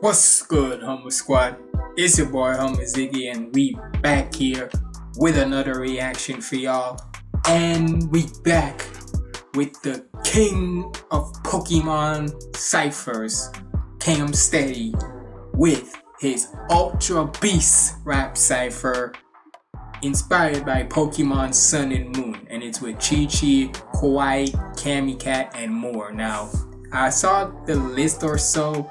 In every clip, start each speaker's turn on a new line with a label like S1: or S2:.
S1: What's good, Humble Squad? It's your boy HumbleZiggy, and we back here with another reaction for y'all. And we back with the king of Pokemon ciphers, Cam Steady, with his Ultra Beasts Rap Cypher, inspired by Pokemon Sun and Moon, and it's with Chi-Chi, Kwite, Cami-Cat, and more. Now, I saw the list or so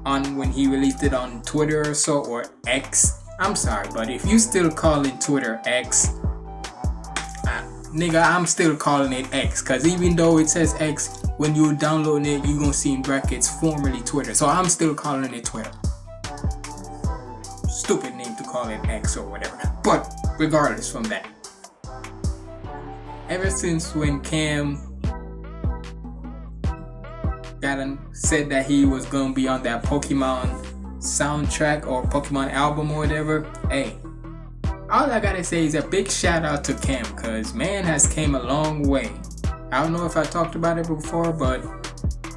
S1: on when he released it on Twitter or so, or X. I'm sorry, but if you still calling Twitter X, nigga, I'm still calling it X, cause even though it says X, when you download it, you gonna see in brackets formerly Twitter. So I'm still calling it Twitter. Stupid name to call it X or whatever. But regardless from that, ever since when Cam said that he was gonna be on that Pokemon soundtrack or Pokemon album or whatever, hey, all I gotta say is a big shout out to Cam, cause man has came a long way. I don't know if I talked about it before, but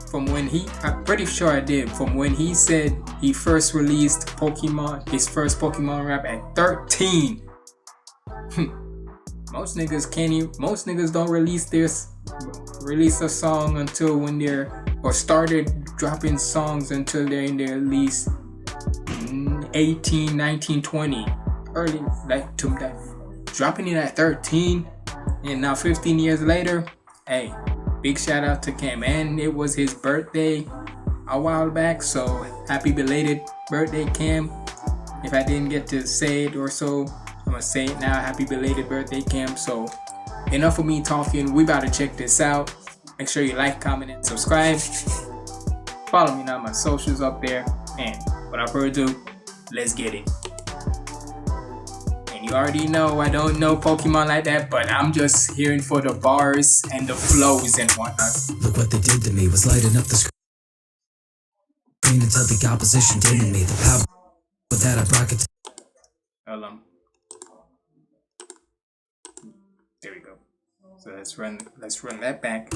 S1: from when I'm pretty sure I did, from when he said he first released his first Pokemon rap at 13. Most niggas don't release a song until when they're, or started dropping songs until they're in their at least 18, 19, 20. Early, like to that. Dropping it at 13, and now 15 years later, hey, big shout out to Cam. And it was his birthday a while back, so happy belated birthday, Cam. If I didn't get to say it or so, I'm gonna say it now. Happy belated birthday, Cam. So enough of me talking, we about to check this out. Make sure you like, comment, and subscribe. Follow me on my socials up there. And without further ado, let's get it. And you already know I don't know Pokemon like that, but I'm just hearing for the bars and the flows and whatnot.
S2: Look what they did to me, was lighting up the screen until the opposition didn't me. The power with that I brought it.
S1: Hold on. There we go. So let's run that back.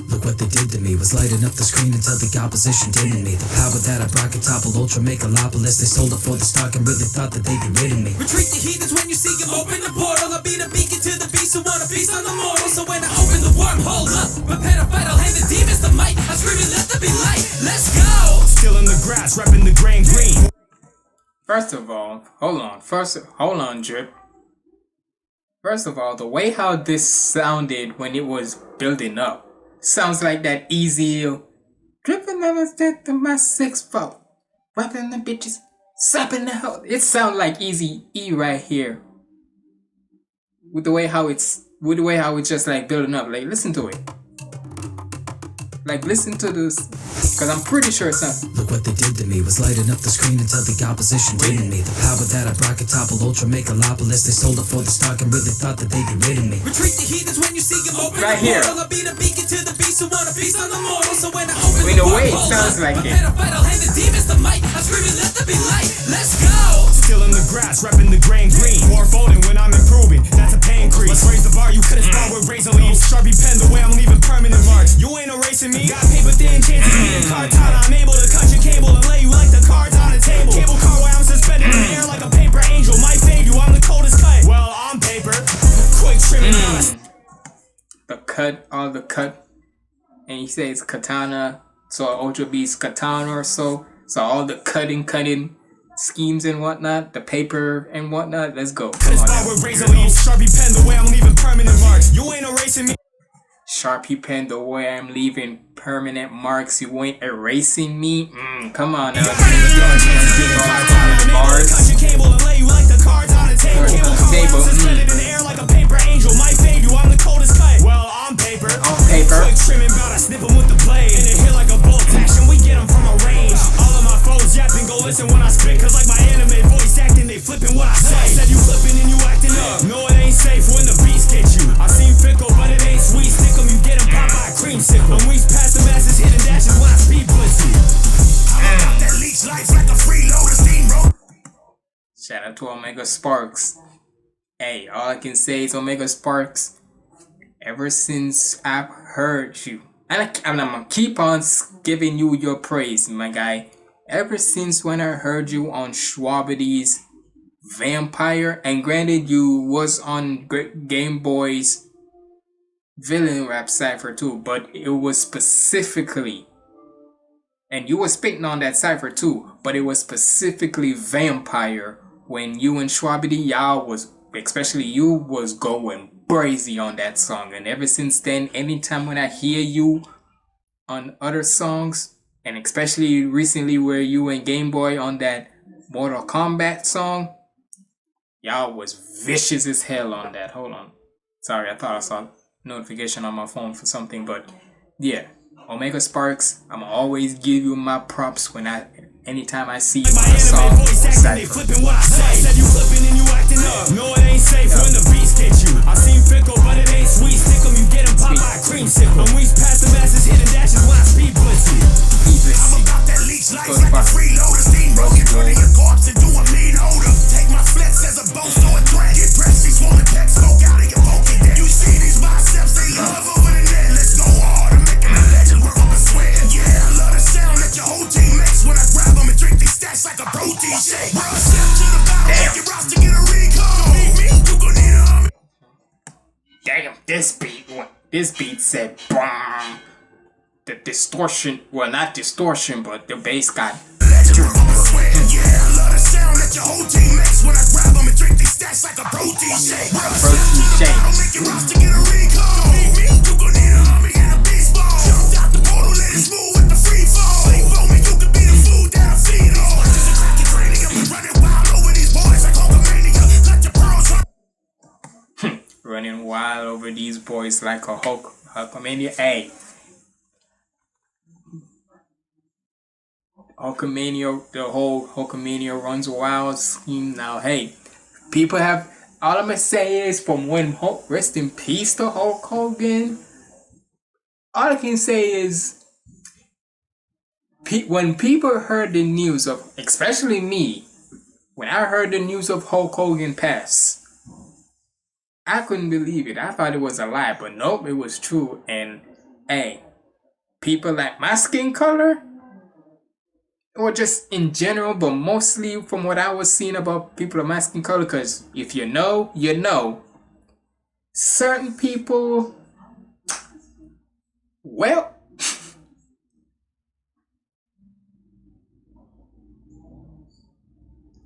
S2: Look what they did to me, was lighting up the screen until the opposition didn't me. The power that I brought could topple Ultra Megalopolis. They sold it for the stock and really thought that they'd be rid of me.
S3: Retreat the heathens when you see them, open the portal. I'll be the beacon to the beast who want to feast on the mortal. So when I open the wormhole up, prepare to fight, I'll hand the demons the might. I scream and let there be light, let's go!
S4: Still in the grass, repping the grain green.
S1: First of all, hold on, Drip. First of all, the way how this sounded when it was building up sounds like that easy dripping on the set to my 6-4, wiping the bitches, slapping the hell. It sounds like Easy E right here. With the way how it's just like building up. Like, listen to it. Like, listen to this, cause I'm pretty sure it sounds.
S2: Look what they did to me, was lighting up the screen until the opposition didn't me. The power that I brought could topple Ultra Megalopolis. They sold it for the stock and really thought that they'd be rid of me.
S3: Retreat the heathens when you see them, open
S1: right
S3: the
S1: here.
S3: portal. I'll be the beacon to the beast who want to feast on the mortal. So when I open
S1: Wait,
S3: the
S1: the way it
S3: wormhole
S1: sounds
S3: up,
S1: like it.
S3: prepare to fight, I'll hand the demons the might. I scream and let there be light, let's go!
S4: Still in the grass, repping the grain green. More folding when I'm improving, that's a pay increase. Let's raise the bar, you could've start with razor leaves. Sharpie pen, the way I'm leaving permanent marks. You ain't erasing me, got paper thin chances being cartana. I'm able to cut your cable and lay you like the cards on the table. Cable car where I'm suspended in the air like a paper angel. Might fade you, I'm the coldest cut. Well, I'm paper. Quick trimming on
S1: All the cut, and he says katana, so Ultra Beast katana or so. So all the cutting schemes and whatnot, the paper and whatnot. Let's go. Come on now.
S4: with razor leaves. Sharpie pen, the way I'm leaving permanent marks. You ain't erasing me.
S1: Sharpie pen, the way I'm leaving permanent marks. You ain't erasing me. Come on now. Bars.
S4: Cut your cable and lay you like the cards on the table. Cable car where I'm suspended in the air like a paper angel. Might fade you, I'm the coldest cut. Well, I'm paper.
S1: On paper.
S4: Quick trimming, bout I snip 'em with the blade. And it hit like a bolt action, we get 'em from a range. All of my foes yapping, go listen when I spit. Cause like my anime voice acting, they flipping what I say. Said you flipping and you acting up. No, it ain't safe when the beast get you. I seem fickle, but it ain't sweet. Stick 'em, you get 'em pop by a creamsicle. I'm weeks past the masses, hitting dashes when I speed blitz you. I'm about that leech life like a freeloader steamroller.
S1: Shout out to Omega Sparks. Hey, all I can say is Omega Sparks. ever since I've heard you, and I'm gonna keep on giving you your praise, my guy. Ever since when I heard you on Schwabity's Vampire, and granted you was on Game Boy's Villain Rap Cypher too, but it was specifically, and you was spitting on that cypher too, but it was specifically Vampire when you and Schwabity, y'all was, especially you, was going crazy on that song. And ever since then, anytime when I hear you on other songs, and especially recently where you and Game Boy on that Mortal Kombat song, y'all was vicious as hell on that. Hold on. Sorry, I thought I saw a notification on my phone for something, but yeah. Omega Sparks, I'ma always give you my props anytime I see you on a song.
S4: They flipping what I say. Said you flipping and you acting up. No, it ain't safe when the beats get you. I seen fickle, but it ain't sweet. Stick 'em, you get 'em pop by a creamsicle. I'm weeks past the masses, hitting dashes when I speed blitz you. I'm about that leech life like a freeloader. Steamroll, get rid of your corpse and do a mean odor. Take my flex as a boast or a threat. Get dressed, these swollen pecs, smoke out of your Pokédex. You see these biceps, they love over the net. Let's go hard and make them a legend. Work up a sweat. Yeah, I love the sound that your whole team makes when I grab them and drink these stats like a protein shake. Bro, step to the battle, make your roster get a recall. Me, you gon' need an army.
S1: Damn, this beat said BOOM. The distortion, well, not distortion, but the bass got.
S4: Yeah, I love the sound that your whole team makes when I grab them and drink these stats like a protein shake. Bro, step to the battle, make your roster get a recall. Me, you gon' need an army and a baseball. Jumped out the portal, let it smooth with the free fall. Sleep on me, you could be the food that I feed on. Just a crack your cranium, running wild over these boys like Hulkamania. Let your pearls run.
S1: Running wild over these boys like a Hulkamania. Hey, Hulkamania, the whole Hulkamania runs wild scheme. Now, hey, people have, all I'm gonna say is from when rest in peace to Hulk Hogan. All I can say is when people heard the news of, especially me, when I heard the news of Hulk Hogan pass, I couldn't believe it. I thought it was a lie, but nope, it was true. And hey, people like my skin color, or just in general, but mostly from what I was seeing about people of my skin color, because if you know, you know. Certain people, well,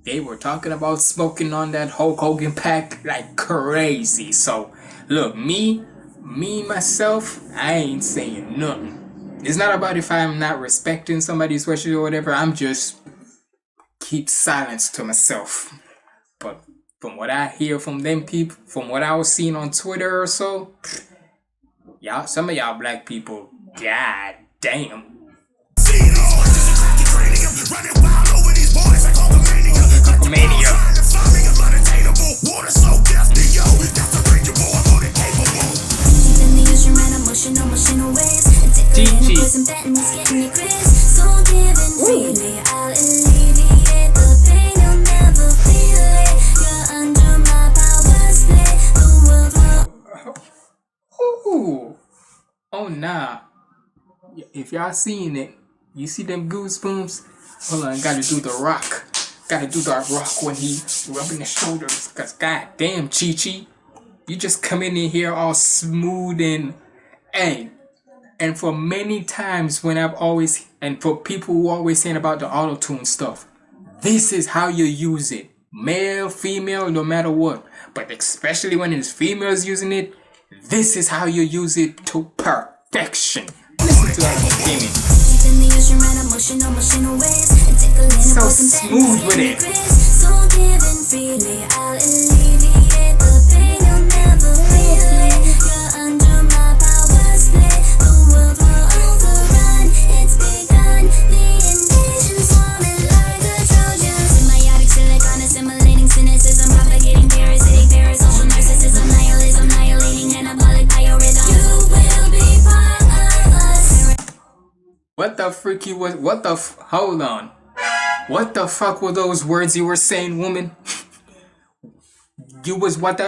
S1: they were talking about smoking on that Hulk Hogan pack like crazy. So, look, me myself, I ain't saying nothing. It's not about if I'm not respecting somebody's wishes or whatever. I'm just keep silence to myself. But from what I hear from them people, from what I was seeing on Twitter or so, y'all, some of y'all black people, god damn. Hulkamania. Ooh. Oh nah. If y'all seeing it, you see them goosebumps? Hold on, gotta do the rock. Gotta do the rock when he rubbing his shoulders. Cause god damn, Chi-Chi, you just come in here all smooth and hey. And for many times when I've always, and for people who always saying about the auto-tune stuff, this is how you use it. Male, female, no matter what. But especially when it's females using it, this is how you use it to perfection. Listen to that gaming. So smooth with it. What the freaky was? What the? Hold on. What the fuck were those words you were saying, woman? You was what?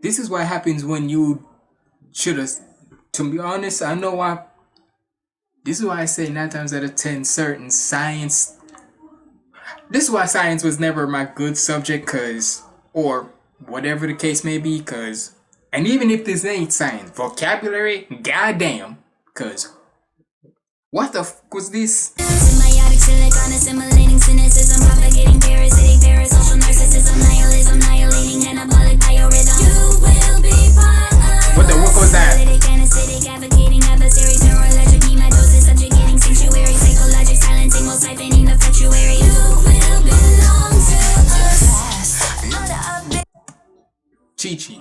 S1: this is what happens when you should have. To be honest, I know why. This is why I say 9 times out of 10, certain science. This is why science was never my good subject, or whatever the case may be, and even if this ain't science, vocabulary, goddamn, what the fuck was this?
S5: Symbiotic silicon, assimilating cynicism, propagating parasitic parasocial narcissism, nihilism, annihilating anabolic biorhythm. You will be part of
S1: What was that?
S5: Anesthetic, advocating adversaries, neuroelectric nematosis, subjugating sanctuary, psychologic, silencing, while siphoning the fetuary. You will belong to us. Another update.
S1: Chi-Chi,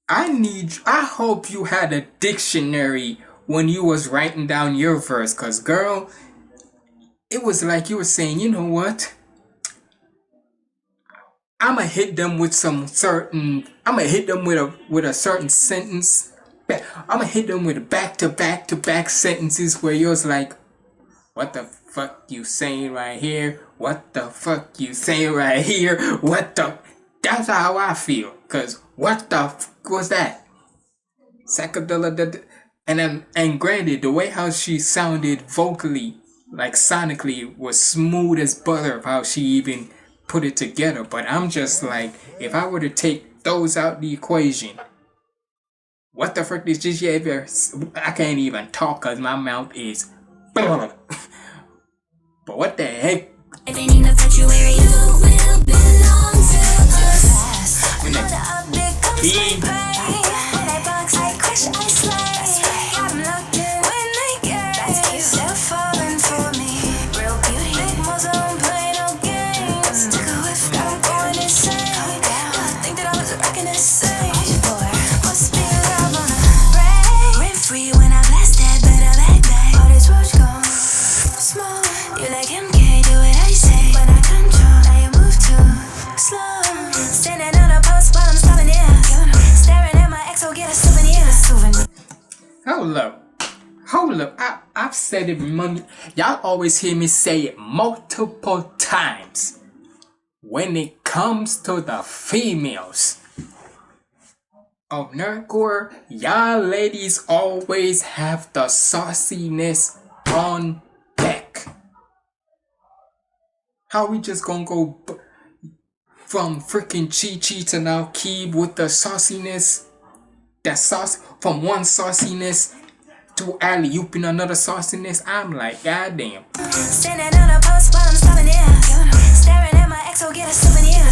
S1: I hope you had a dictionary when you was writing down your verse, girl, it was like you were saying, you know what? I'ma hit them with a certain sentence. I'ma hit them with back-to-back sentences where yours like, what the fuck you saying right here? What the fuck you saying right here? That's how I feel. What the fuck was that? Sacadilla. And granted, the way how she sounded vocally, like sonically, was smooth as butter of how she even put it together. But I'm just like, if I were to take those out the equation, what the frick is this ever? I can't even talk because my mouth is. But what the heck? Hold up. I've said it, y'all always hear me say it multiple times. When it comes to the females of nerdcore, y'all ladies always have the sauciness on deck. How we just gonna go from freaking Chi-Chi to now Keeb with the sauciness? That sauce from one sauciness to alley-ooping another sauciness. I'm like, goddamn.
S5: Standing on a post while I'm stopping there. Staring at my ex, so get a souvenir.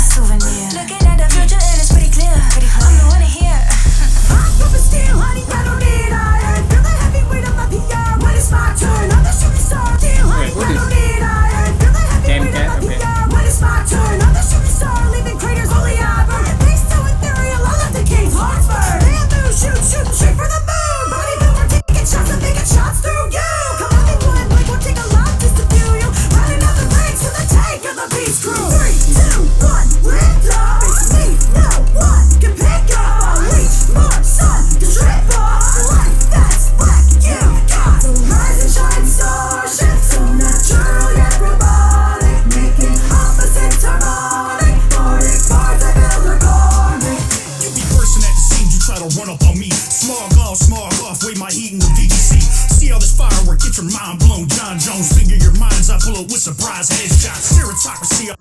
S5: Looking at the future and it's pretty clear. I'm the one to hear. I'm from steel, honey, I don't need iron. Feel the heavy weight of my PR when it's my turn. I'm the shooting star. Steel, honey, I don't need iron. Feel the heavy weight of my PR when it's my turn. I'm the shooting star, leaving craters only I burn. Thanks to ethereal, I left the king's hearts burn. Bamboo, shoot, straight for the moon. Bodybuilder taking shots and making shots through you. Come on, they one, like we'll take a lot just to view you. Running out the ranks for the tank of the beast crew. 3, 2, 1, lift up. It's me, no one can pick up. Reach more sun, can trip up. Life that's black, you got the rise and shine star. Shit so natural yet robotic, making opposites harmonic. Nordic parts I build a garment.
S4: You be bursting at the seams, you try to run up on me. Smog off, wait my heat in the VGC. See all this firework, get your mind blown. John Jones, figure your minds, I pull up with surprise headshots. Stereotocracy.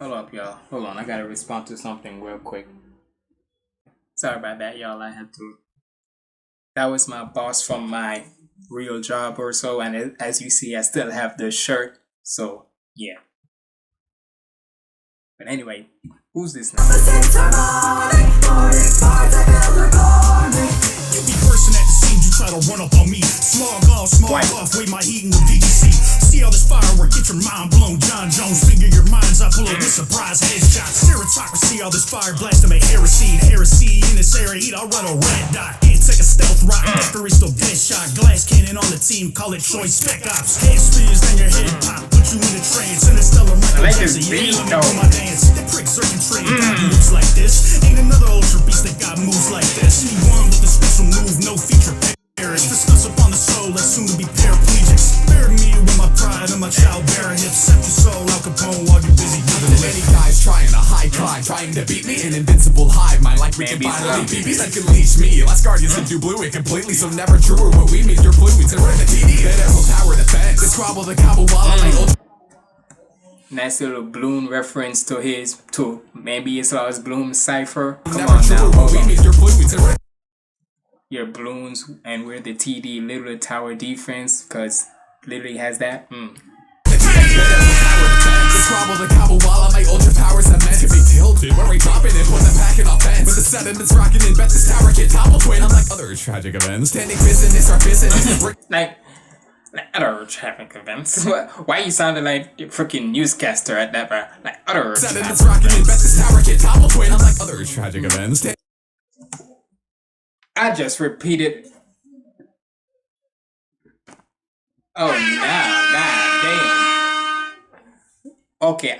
S1: Hold up, y'all. Hold on, I gotta respond to something real quick. Sorry about that, y'all. I had to. That was my boss from my real job or so, and as you see, I still have the shirt. So, yeah. But anyway, who's this now?
S4: You be bursting at the seams, you try to run up on me. Smog off, wait my heat in the VGC. See all this firework, get your mind blown. John Jones, figure your minds, I pull up with surprise headshots. Stereotocracy, all this fire blast to make heresy in this area, I'll run a red dot. Can't take a stealth rock, victory still dead shot. Glass cannon on the team, call it choice spec ops. Head spins, then your head pop, put you in a trance. Interstellar Michael Jackson, yeah, let me do my dance. The pricks are control, got moves like this. Ain't another Ultra Beast that got moves like this. Anyone with a special move, no feature. Discuss upon the soul that's soon to be paraplegic. Spare me with my pride and my childbearing hips. Set your soul, Al Capone, while you're busy giving
S6: Many guys trying to high climb
S4: mind, trying to beat me. An invincible hive mind, like we can finally beat me. That can leash me. Last Guardians can do blew it completely, so never truer. What we mean, your fluids and we're in the TD. That ever power defense. This squabble the cobble while I make
S1: nice little Bloom reference to maybe it's Law's Bloom Cypher. Come on now, hold on. Your Blooms and we're the TD, little tower defense, cause literally has that.
S4: Squabble the cobble while I make ultra powers that meant to be tilted. When we dropping it, put the pack in offense. With the sediments rocking in, bet this tower get toppled twin. Unlike other tragic events, standing business, our business.
S1: like other traffic events. Why you sounded like a freaking newscaster at that part? Like other
S4: sediments rocking in, bet this tower get toppled twin. Unlike other tragic events.
S1: I just repeated. Oh nah, god damn. Okay,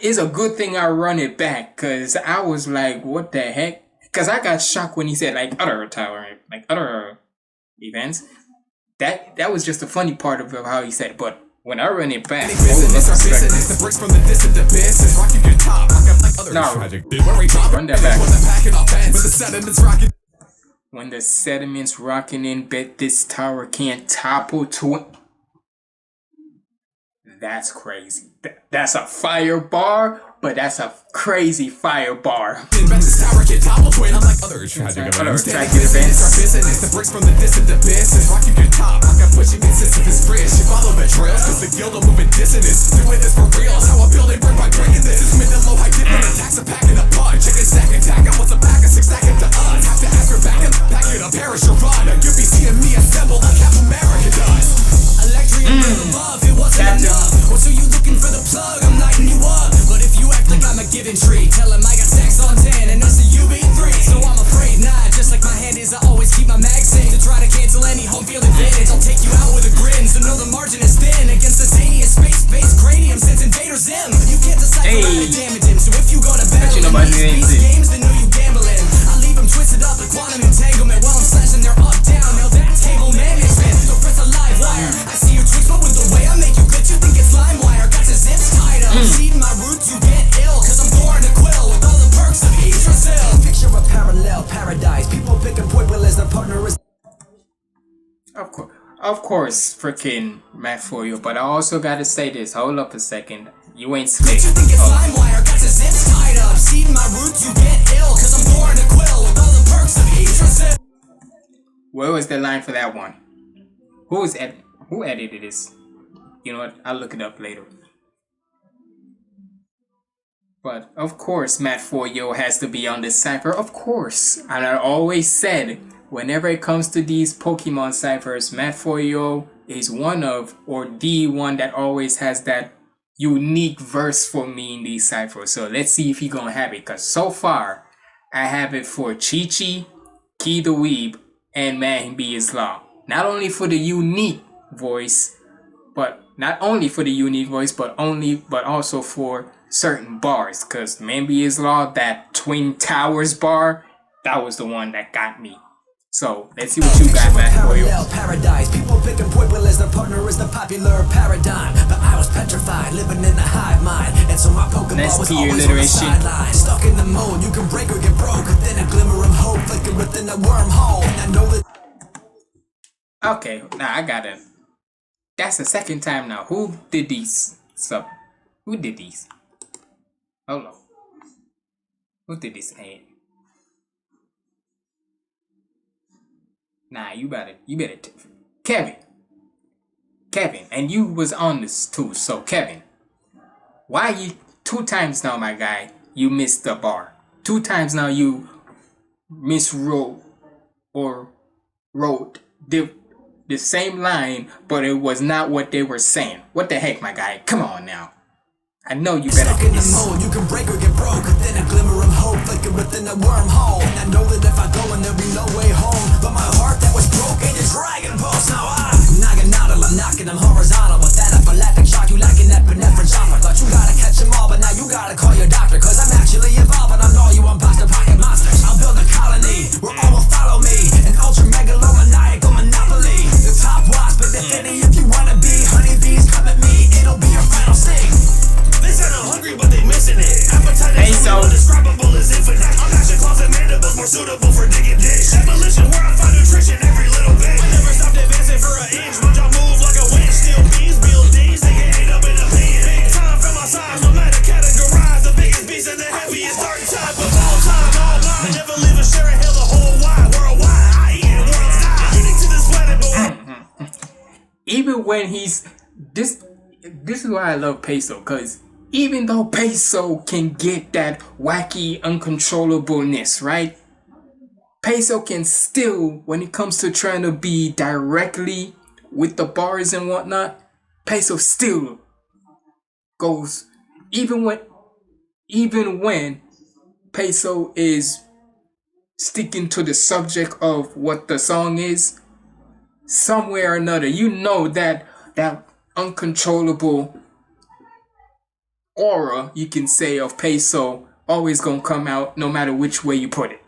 S1: it's a good thing I run it back, cause I was like, what the heck? Cause I got shocked when he said like other tower, like other events. That was just the funny part of how he said it, but when I run it back, run that back. When the sediments rocking in, bet this tower can't topple to it. That's crazy. That's a fire bar, but that's a crazy fire bar. Unlike other tragic events. The bricks from the distant abyss. Rock you can top. I got pushing consistent as bridge. You follow the trails, cause the guild are moving dissonance. Doing this for real. How I build a brick by breaking this. It's mid to low high different attacks. A pack in a punch. Chicken stack attack. I want a pack of 6 stack into us. Have to ask for back and pack it up. Perish or run. You'll be seeing me assemble like half America does. Electric above, it wasn't enough. Or so you looking for the plug? I'm lighting you up. But if you act like I'm a given tree, tell him I got stacks on 10 and that's the UB3. So I'm afraid not. Just like my hand is, I always keep my mag safe to try to cancel any home field advantage. I'll take you out with a grin, so know the margin is thin against the zany space-based cranium since Invader Zim. You can't decide how to damage him. So if you gonna battle these games, then know you gambling. I leave them twisted up like quantum entanglement while I'm slashing their up down. Now that's table management. So press a live wire. I see your tweets, but with the way I make you glitch, you think it's LimeWire. Got your zips tied up. Seeding my roots, you get ill, cause I'm born to quill with all the perks of Yggdrasil. Picture a parallel paradise. People pick and point well as their partner is. Of course, freaking Matt for you, but I also gotta say this. Hold up a second. You ain't slick.
S4: You think it's LimeWire. Got your zips tied up. Seeding my roots, you get ill, cause I'm born to quill with all the perks of Yggdrasil.
S1: Where was the line for that one? Who edited this? You know what? I'll look it up later. But of course, Matt Foyo has to be on this cipher. Of course, and I always said, whenever it comes to these Pokemon ciphers, Matt Foyo is one of, or the one that always has that unique verse for me in these ciphers. So let's see if he gonna have it. Cause so far, I have it for Chi-Chi, Key the Weeb, and Man Be His Law. Not only for the unique voice, but also for certain bars. Cause Man Be His Law, that Twin Towers bar, that was the one that got me. So let's see what you got, man.
S4: Paradise. People pick and point well as their partner is the popular paradigm. But I was petrified, living in the hive mind, and so my Pokemon was always on the sideline. Stuck in the mold, you can break or get broke. Then a glimmer of hope flicker within a wormhole. And I know that.
S1: Okay, now I got it. That's the second time now. Who did these? So, who did these? Hold on. Who did this ad? Nah, you better. Kevin, and you was on this too. So Kevin, why you 2 times now, my guy? You missed the bar. 2 times now you miswrote or wrote the same line, but it was not what they were saying. What the heck, my guy? Come on now. I know you better.
S4: Stuck in the mold, you can break or get broke. Then a glimmer of hope flicker within a wormhole. And I know that if I go and there'll be no way home. But my heart that was broken is Dragon Balls. Now I'm knocking out, I'm knocking them horizontal. With that epileptic shock, you lacking that epinephrine shot. I thought you gotta catch them all, but now you gotta call your doctor. Cause I'm actually evolving on all you imposter pocket monsters. I'll build a colony where all will follow me. An ultra megalomaniacal monopoly. The top wasp, but if any of you wanna be honeybees, come at me, it'll be your final sting. They said I'm hungry, but they missing it. Appetite is
S1: so
S4: suitable for digging dish. Demolition where I find nutrition every little bit. I never stopped advancing for an inch. Watch I move like a winch. Steel beams, buildings, they get ate up in a pen. Big time for my size, no matter categorize. The biggest beast and the heaviest dark type of all time. All mine, never leave a share and hail the whole wide worldwide. I eat it, world's die. Unique to this planet, but
S1: even when he's this is why I love Peso, because even though Peso can get that wacky uncontrollableness, right? Peso can still, when it comes to trying to be directly with the bars and whatnot, Peso still goes, even when Peso is sticking to the subject of what the song is, somewhere or another, you know that uncontrollable aura, you can say, of Peso always gonna come out no matter which way you put it.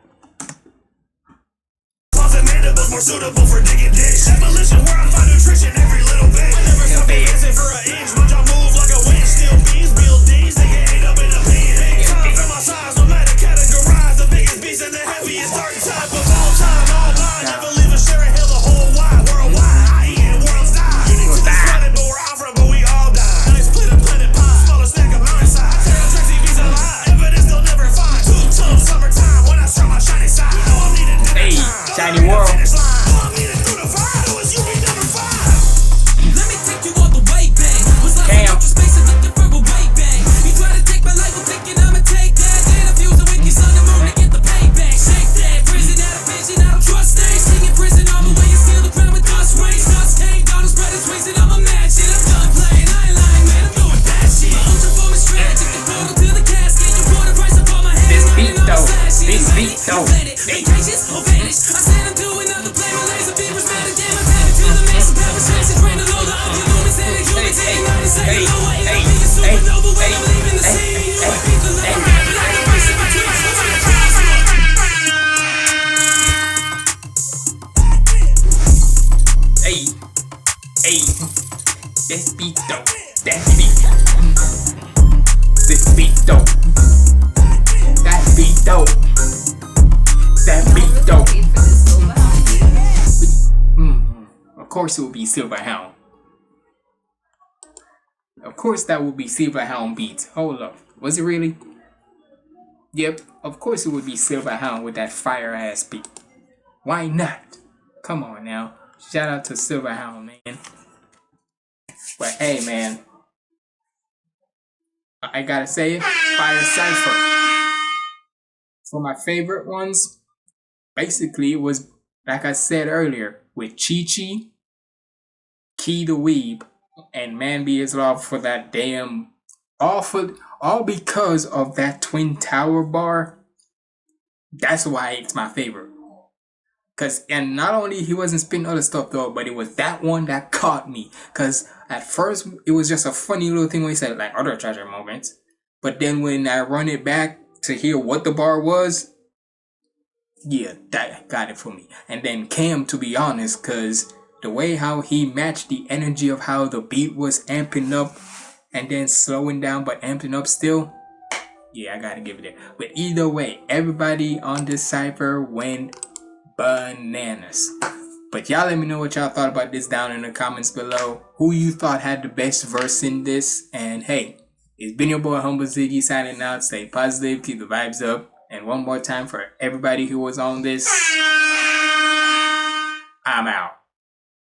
S4: more suitable for digging dish. Demolition where I find nutrition every little bit. I never stop advancing for an inch. Watch I move like a winch. Steel beams, buildings, they get ate up in a pen. Big time for my size, no matter categorize. The biggest beast and the heaviest dark type of all time. All mine, never leave a share and hail the whole wide worldwide. I eat it, world's die. Unique to this planet, but we're Alpha, but we all die. Nice split a planet pie, smaller snack of mountain size. Tracy beats alive, evidence they'll never find. Two tone summertime when I show my shiny side. You know I'm needed dinner time.
S1: Shiny world. This beat dope. That beat. This beat dope. That beat dope. That beat dope. Of course it will be Silver Hound. Of course that will be Silver Hound beat. Hold up. Was it really? Yep. Of course it would be Silver Hound with that fire ass beat. Why not? Come on now. Shout out to Silver Hound, man. But hey, man, I gotta say it, Fire Cypher. For my favorite ones, basically it was, like I said earlier, with Chi-Chi, Key the Weeb, and Man Be His Love for that damn, all because of that Twin Tower bar. That's why it's my favorite. And not only he wasn't spitting other stuff though, but it was that one that caught me. Cause at first it was just a funny little thing when he said like other treasure moments. But then when I run it back to hear what the bar was, yeah, that got it for me. And then Cam, to be honest, cause the way how he matched the energy of how the beat was amping up and then slowing down but amping up still. Yeah, I gotta give it there. But either way, everybody on this cipher went bananas. But y'all let me know what y'all thought about this down in the comments below. Who you thought had the best verse in this. And hey, it's been your boy HumbleZiggy signing out. Stay positive, keep the vibes up. And one more time for everybody who was on this, I'm out.